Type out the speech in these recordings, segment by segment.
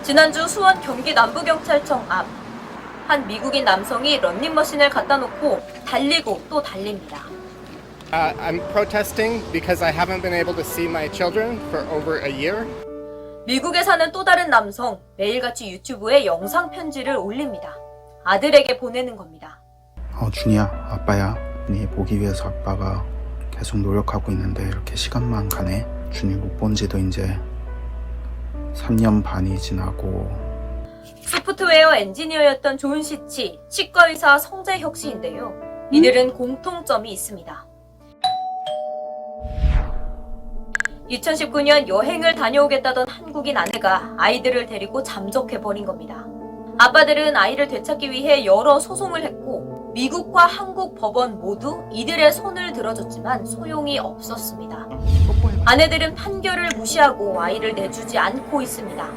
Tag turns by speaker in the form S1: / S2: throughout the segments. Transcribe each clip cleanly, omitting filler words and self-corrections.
S1: 지난주 수원 경기 남부경찰청 앞, 한 미국인 남성이 런닝머신을 갖다 놓고 달리고 또 달립니다.
S2: I'm protesting because I haven't been able to see my children for over a year.
S1: 미국에 사는 또 다른 남성, 매일같이 유튜브에 영상 편지를 올립니다. 아들에게 보내는 겁니다.
S3: 준이야, 아빠야. 네 보기 위해서 아빠가 계속 노력하고 있는데 이렇게 시간만 가네. 준이 못 본 지도 이제 3년 반이 지나고.
S1: 소프트웨어 엔지니어였던 존 시치, 치과의사 성재혁 씨인데요. 이들은 공통점이 있습니다. 2019년 여행을 다녀오겠다던 한국인 아내가 아이들을 데리고 잠적해버린 겁니다. 아빠들은 아이를 되찾기 위해 여러 소송을 했고 미국과 한국 법원 모두 이들의 손을 들어줬지만 소용이 없었습니다. 아내들은 판결을 무시하고 아이를 내주지 않고 있습니다.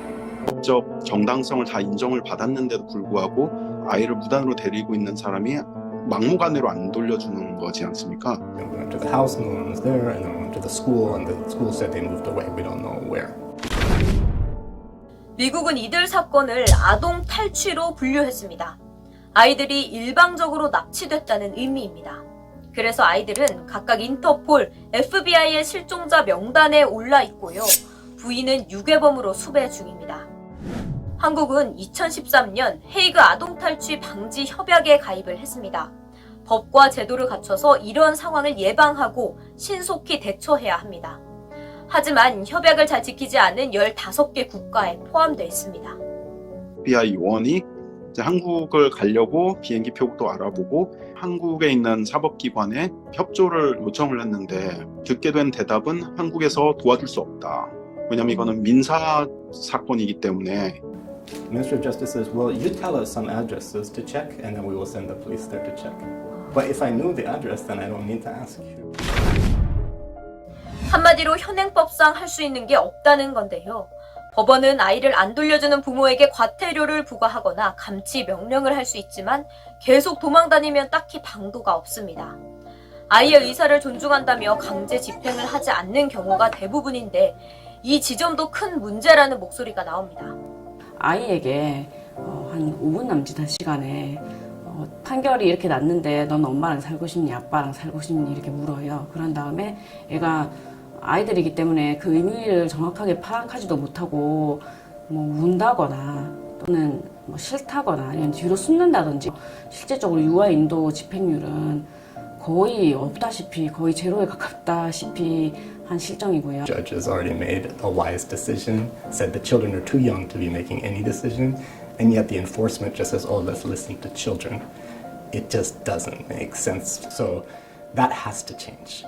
S4: 법적 정당성을 다 인정을 받았는데도 불구하고 아이를 무단으로 데리고 있는 사람이 막무가내로 안 돌려주는 거지 않습니까?
S5: We went to the house, no one was there, and then we went to the school, and the school said they moved away. We don't know where.
S1: 미국은 이들 사건을 아동 탈취로 분류했습니다. 아이들이 일방적으로 납치됐다는 의미입니다. 그래서 아이들은 각각 인터폴, FBI의 실종자 명단에 올라 있고요. 부인은 유괴범으로 수배 중입니다. 한국은 2013년 헤이그 아동탈취 방지 협약에 가입을 했습니다. 법과 제도를 갖춰서 이런 상황을 예방하고 신속히 대처해야 합니다. 하지만 협약을 잘 지키지 않은 15개 국가에 포함되어 있습니다.
S4: FBI 요원이 이제 한국을 가려고 비행기 표도 알아보고 한국에 있는 사법기관에 협조를 요청을 했는데 듣게 된 대답은 한국에서 도와줄 수 없다. 왜냐하면 이거는 민사 사건이기 때문에.
S5: Minister of Justice says, well, you tell us some addresses to check, and then we will send the police there to check. But if I knew the address, then I don't need to ask you.
S1: 한마디로 현행법상 할 수 있는 게 없다는 건데요. 법원은 아이를 안 돌려주는 부모에게 과태료를 부과하거나 감치 명령을 할 수 있지만 계속 도망다니면 딱히 방도가 없습니다. 아이의 의사를 존중한다며 강제 집행을 하지 않는 경우가 대부분인데 이 지점도 큰 문제라는 목소리가 나옵니다.
S6: 아이에게 한 5분 남짓한 시간에 판결이 이렇게 났는데 넌 엄마랑 살고 싶니 아빠랑 살고 싶니 이렇게 물어요. 그런 다음에 애가 아이들이기 때문에 그 의미를 정확하게 파악하지도 못하고 뭐 운다거나 또는 뭐 싫다거나 아니면 뒤로 숨는다든지 실제적으로 유아 인도 집행률은 거의 없다시피 거의 제로에 가깝다시피 한 실정이고요.
S5: Judge has already made a wise decision, said the children are too young to be making any decision, and yet the enforcement just says, oh, let's listen to children. It just doesn't make sense. So that has to change.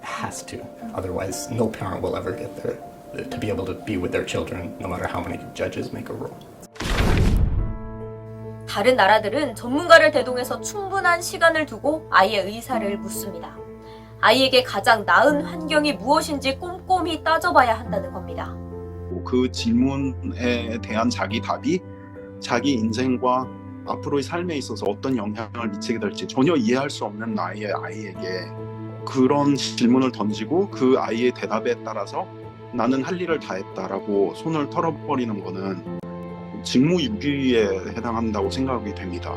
S5: It has to. Otherwise, no parent will ever get there to be able to be with their children, no matter how many judges make a rule.
S1: 다른 나라들은 전문가를 대동해서 충분한 시간을 두고 아이의 의사를 묻습니다. 아이에게 가장 나은 환경이 무엇인지 꼼꼼히 따져봐야 한다는 겁니다.
S4: 그 질문에 대한 자기 답이 자기 인생과 앞으로의 삶에 있어서 어떤 영향을 미치게 될지 전혀 이해할 수 없는 나이의 아이에게 그런 질문을 던지고 그 아이의 대답에 따라서 나는 할 일을 다 했다라고 손을 털어버리는 거는 직무유기에 해당한다고 생각이 됩니다.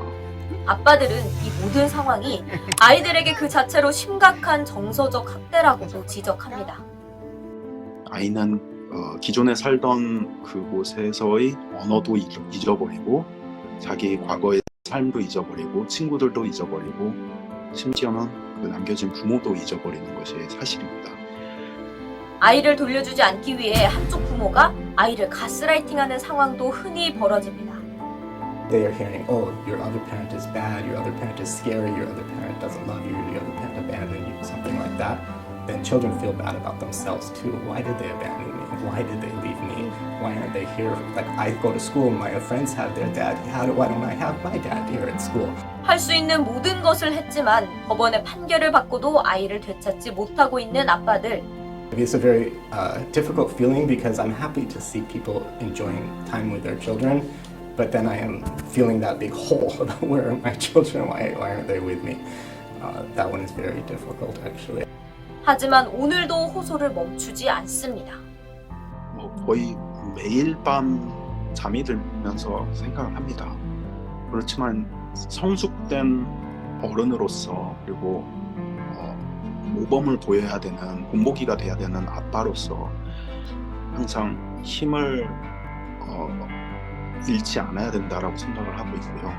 S1: 아빠들은 이 모든 상황이 아이들에게 그 자체로 심각한 정서적 학대라고도 지적합니다.
S4: 아이는 기존에 살던 그곳에서의 언어도 잊어버리고 자기 과거의 삶도 잊어버리고 친구들도 잊어버리고 심지어는 그 남겨진 부모도 잊어버리는 것이 사실입니다.
S1: 아이를 돌려주지 않기 위해 한쪽 부모가 아이를 가스라이팅하는 상황도 흔히 벌어집니다.
S5: They are hearing, oh, your other parent is bad, your other parent is scary, your other parent doesn't love you, your other parent abandoned you, something like that. Then children feel bad about themselves too. Why did they abandon me? Why did they leave me? Why aren't they here? Like, I go to school, my friends have their dad. Why don't I have my dad here at school?
S1: 할 수 있는 모든 것을 했지만 법원의 판결을 받고도 아이를 되찾지 못하고 있는 아빠들.
S5: It's a very difficult feeling because I'm happy to see people enjoying time with their children. But then I am feeling that big hole about where are my children? Why aren't they with me? That one is very difficult, actually.
S1: 하지만 오늘도 호소를 멈추지 않습니다.
S4: 거의 매일 밤 잠이 들면서 생각을 합니다. 그렇지만 성숙된 어른으로서 그리고 모범을 보여야 되는 본보기가 돼야 되는 아빠로서 항상 힘을 잃지 않아야 된다라고 생각을 하고 있고요.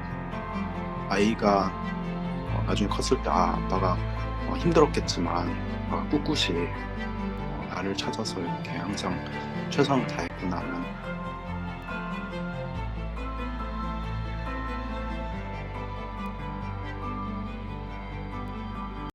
S4: 아이가 나중에 컸을 때 아빠가 힘들었겠지만 꿋꿋이 나를 찾아서 이렇게 항상 최선을 다했구나는